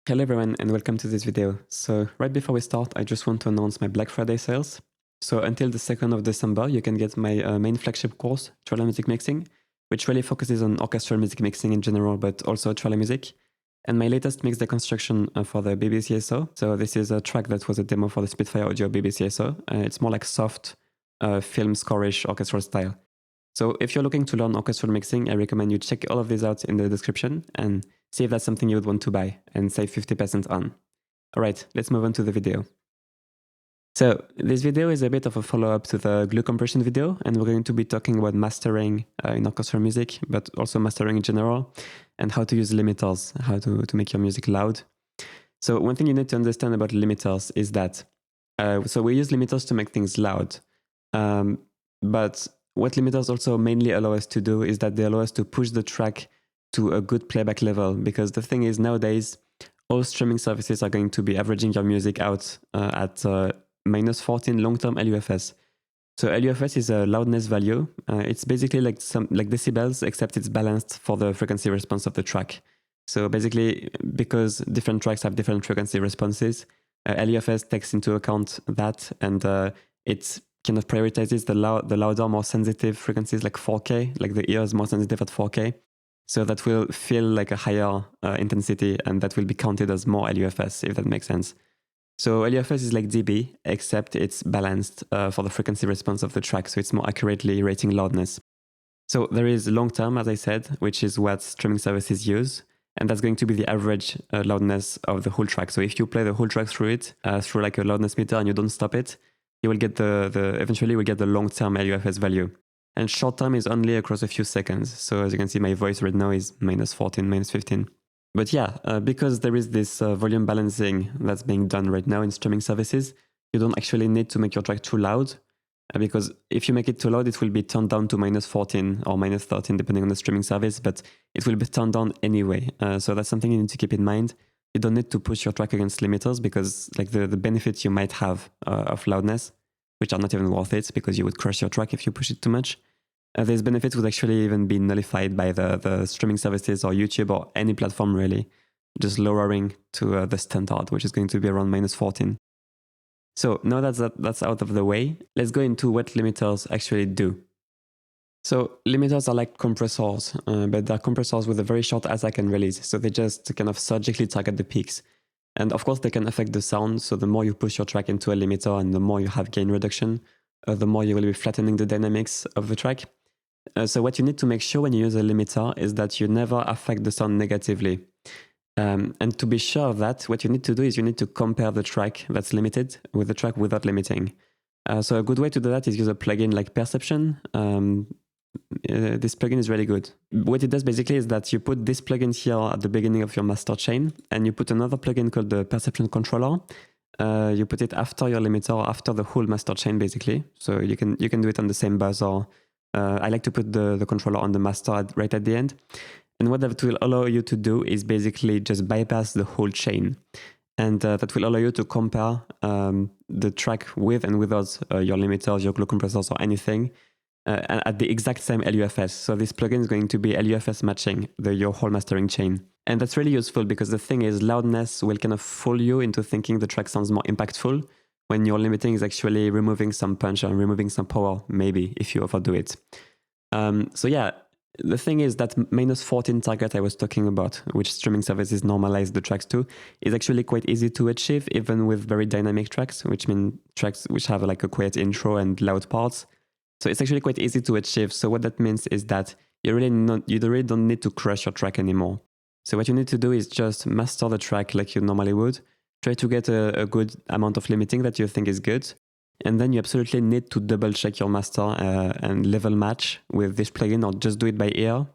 Hello everyone and welcome to this video. So right before we start, I just want to announce my Black Friday sales. So until the 2nd of December, you can get my main flagship course, Trailer Music Mixing, which really focuses on orchestral music mixing in general, but also trailer music. And my latest mix deconstruction for the BBC SO. So this is a track that was a demo for the Spitfire Audio BBC SO. It's more like soft film score-ish orchestral style. So if you're looking to learn orchestral mixing, I recommend you check all of these out in the description and see if that's something you would want to buy and save 50% on. All right, let's move on to the video. So this video is a bit of a follow-up to the glue compression video, and we're going to be talking about mastering in orchestral music, but also mastering in general, and how to use limiters, how to make your music loud. So one thing you need to understand about limiters is that, so we use limiters to make things loud, but what limiters also mainly allow us to do is that they allow us to push the track to a good playback level, because the thing is nowadays, all streaming services are going to be averaging your music out at minus 14 long-term LUFS. So LUFS is a loudness value. It's basically like decibels, except it's balanced for the frequency response of the track. So basically, because different tracks have different frequency responses, LUFS takes into account that, and it kind of prioritizes the louder, more sensitive frequencies like 4K, like the ear is more sensitive at 4K. So that will feel like a higher intensity, and that will be counted as more LUFS, if that makes sense. So LUFS is like dB, except it's balanced for the frequency response of the track, so it's more accurately rating loudness. So there is long term, as I said, which is what streaming services use, and that's going to be the average loudness of the whole track. So if you play the whole track through it, through like a loudness meter, and you don't stop it, you will get eventually will get the long term LUFS value. And short term is only across a few seconds. So as you can see, my voice right now is minus 14, minus 15. But yeah, because there is this volume balancing that's being done right now in streaming services, you don't actually need to make your track too loud, because if you make it too loud, it will be turned down to minus 14 or minus 13, depending on the streaming service, but it will be turned down anyway. So that's something you need to keep in mind. You don't need to push your track against limiters, because like the benefits you might have of loudness, which are not even worth it, because you would crush your track if you push it too much. These benefits would actually even be nullified by the streaming services or YouTube or any platform really, just lowering to the standard, which is going to be around minus 14. So now that's out of the way, let's go into what limiters actually do. So limiters are like compressors, but they're compressors with a very short attack and release. So they just kind of surgically target the peaks. And of course they can affect the sound. So the more you push your track into a limiter and the more you have gain reduction, the more you will be flattening the dynamics of the track. So what you need to make sure when you use a limiter is that you never affect the sound negatively. And to be sure of that, what you need to do is you need to compare the track that's limited with the track without limiting. So a good way to do that is use a plugin like Perception. This plugin is really good. What it does basically is that you put this plugin here at the beginning of your master chain, and you put another plugin called the Perception Controller. You put it after your limiter, after the whole master chain basically. So you can do it on the same bus, or I like to put the controller on the master right at the end. And what that will allow you to do is basically just bypass the whole chain. And that will allow you to compare the track with and without your limiters, your glue compressors, or anything at the exact same LUFS. So this plugin is going to be LUFS matching your whole mastering chain. And that's really useful, because the thing is, loudness will kind of fool you into thinking the track sounds more impactful, when your limiting is actually removing some punch and removing some power, maybe, if you overdo it. So yeah, the thing is that minus 14 target I was talking about, which streaming services normalize the tracks to, is actually quite easy to achieve, even with very dynamic tracks, which mean tracks which have like a quiet intro and loud parts. So it's actually quite easy to achieve. So what that means is that you really don't need to crush your track anymore. So what you need to do is just master the track like you normally would. Try to get a good amount of limiting that you think is good. And then you absolutely need to double check your master and level match with this plugin, or just do it by ear,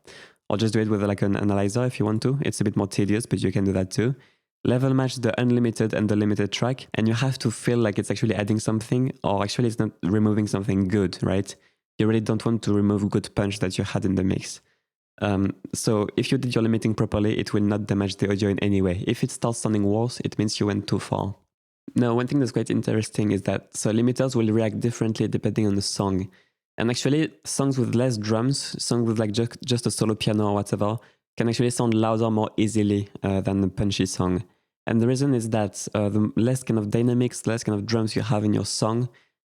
or just do it with like an analyzer if you want to. It's a bit more tedious, but you can do that too. Level match the unlimited and the limited track, and you have to feel like it's actually adding something, or actually it's not removing something good, right? You really don't want to remove good punch that you had in the mix. So if you did your limiting properly, it will not damage the audio in any way. If it starts sounding worse, it means you went too far. Now, one thing that's quite interesting is that limiters will react differently depending on the song. And actually, songs with less drums, songs with like just a solo piano or whatever, can actually sound louder more easily than a punchy song. And the reason is that the less kind of dynamics, less kind of drums you have in your song,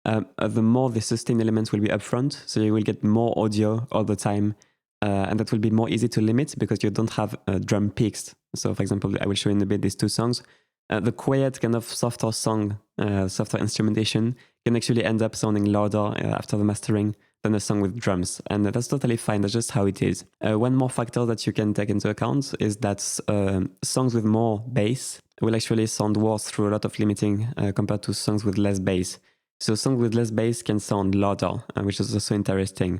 the more the sustain elements will be upfront. So you will get more audio all the time. And that will be more easy to limit because you don't have drum peaks. So for example, I will show you in a bit these two songs. The quiet kind of softer song, softer instrumentation can actually end up sounding louder after the mastering than a song with drums. And that's totally fine, that's just how it is. One more factor that you can take into account is that songs with more bass will actually sound worse through a lot of limiting compared to songs with less bass. So songs with less bass can sound louder, which is also interesting.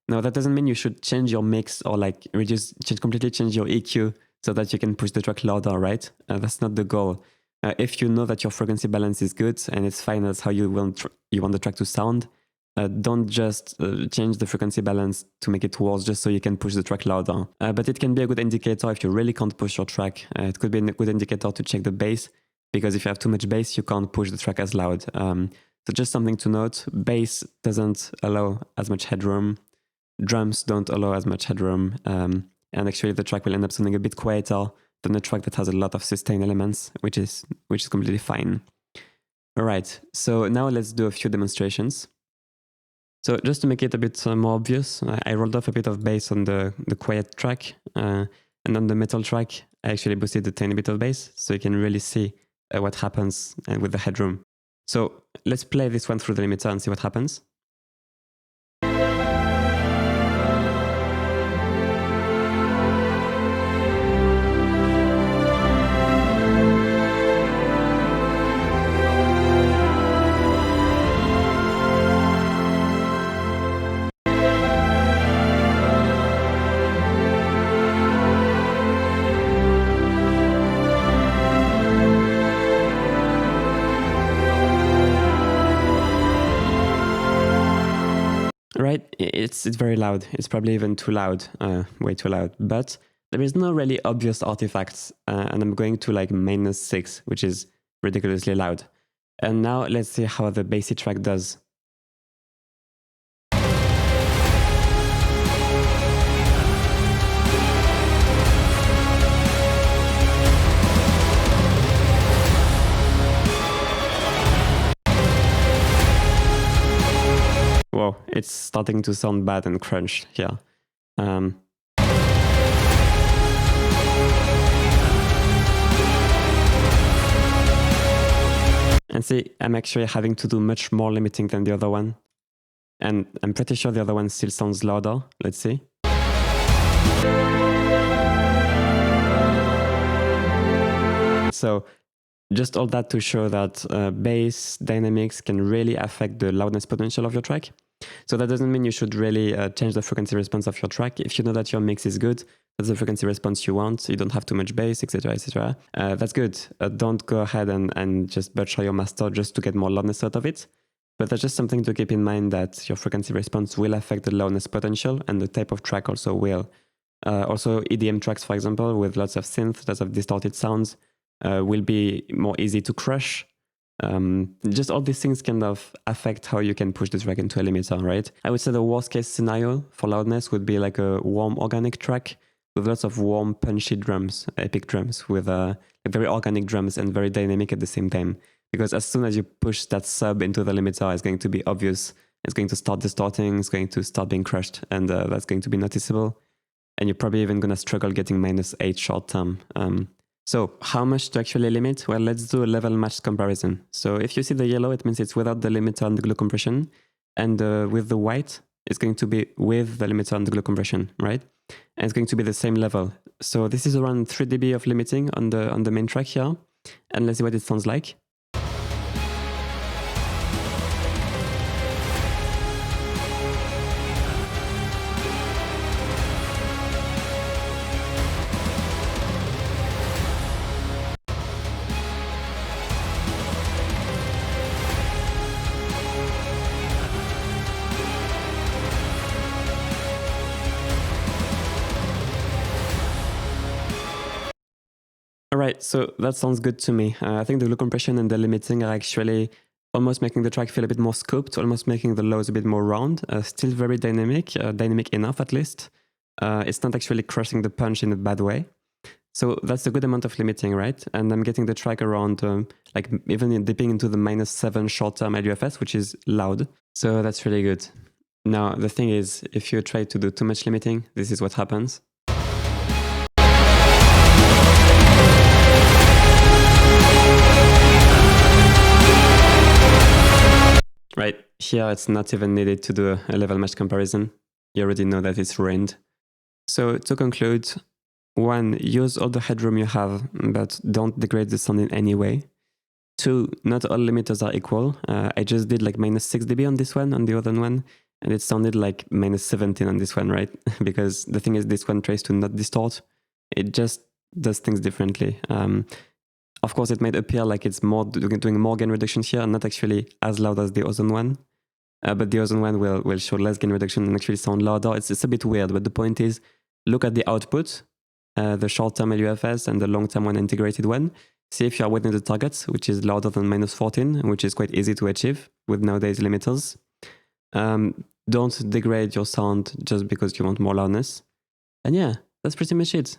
Now that doesn't mean you should change your mix or like completely change your EQ so that you can push the track louder, right? That's not the goal. If you know that your frequency balance is good and it's fine, that's how you want the track to sound, don't just change the frequency balance to make it worse just so you can push the track louder. But it can be a good indicator if you really can't push your track. It could be a good indicator to check the bass, because if you have too much bass, you can't push the track as loud. So just something to note, bass doesn't allow as much headroom, drums don't allow as much headroom, and actually the track will end up sounding a bit quieter than a track that has a lot of sustain elements, which is completely fine. All right, so now let's do a few demonstrations. So just to make it a bit more obvious, I rolled off a bit of bass on the quiet track, and on the metal track, I actually boosted a tiny bit of bass, so you can really see what happens with the headroom. So let's play this one through the limiter and see what happens. Right, it's very loud. It's probably even too loud, way too loud. But there is no really obvious artifacts, and I'm going to like -6, which is ridiculously loud. And now let's see how the bassy track does. Whoa, it's starting to sound bad and crunch here. And see, I'm actually having to do much more limiting than the other one. And I'm pretty sure the other one still sounds louder. Let's see. So just all that to show that bass dynamics can really affect the loudness potential of your track. So that doesn't mean you should really change the frequency response of your track. If you know that your mix is good, that's the frequency response you want, you don't have too much bass, etc., etc. That's good. Don't go ahead and just butcher your master just to get more loudness out of it. But that's just something to keep in mind, that your frequency response will affect the loudness potential, and the type of track also will. Also, EDM tracks, for example, with lots of synth, lots of distorted sounds, will be more easy to crush. Just all these things kind of affect how you can push the track into a limiter, right? I would say the worst case scenario for loudness would be like a warm organic track with lots of warm, punchy drums, epic drums, with very organic drums and very dynamic at the same time. Because as soon as you push that sub into the limiter, it's going to be obvious. It's going to start distorting, it's going to start being crushed, and that's going to be noticeable. And you're probably even going to struggle getting -8 short term. So how much to actually limit? Well, let's do a level matched comparison. So if you see the yellow, it means it's without the limiter and the glue compression. And with the white, it's going to be with the limiter and the glue compression, right? And it's going to be the same level. So this is around 3 dB of limiting on the main track here. And let's see what it sounds like. All right, so that sounds good to me. I think the glue compression and the limiting are actually almost making the track feel a bit more scoped, almost making the lows a bit more round, still very dynamic, dynamic enough at least. It's not actually crushing the punch in a bad way. So that's a good amount of limiting, right? And I'm getting the track around, like even dipping into the -7 short-term LUFS, which is loud. So that's really good. Now, the thing is, if you try to do too much limiting, this is what happens. Right, here it's not even needed to do a level match comparison. You already know that it's ruined. So to conclude, 1, use all the headroom you have, but don't degrade the sound in any way. 2, not all limiters are equal. I just did like -6 dB on this one, on the other one, and it sounded like -17 on this one, right? Because the thing is, this one tries to not distort. It just does things differently. Of course, it might appear like it's more doing more gain reduction here, and not actually as loud as the Ozone one. But the Ozone one will show less gain reduction and actually sound louder. It's a bit weird, but the point is, look at the output, the short-term LUFS and the long-term one integrated one. See if you are within the targets, which is louder than -14, which is quite easy to achieve with nowadays limiters. Don't degrade your sound just because you want more loudness. And yeah, that's pretty much it.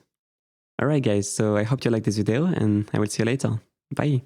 Alright guys, so I hope you liked this video and I will see you later. Bye!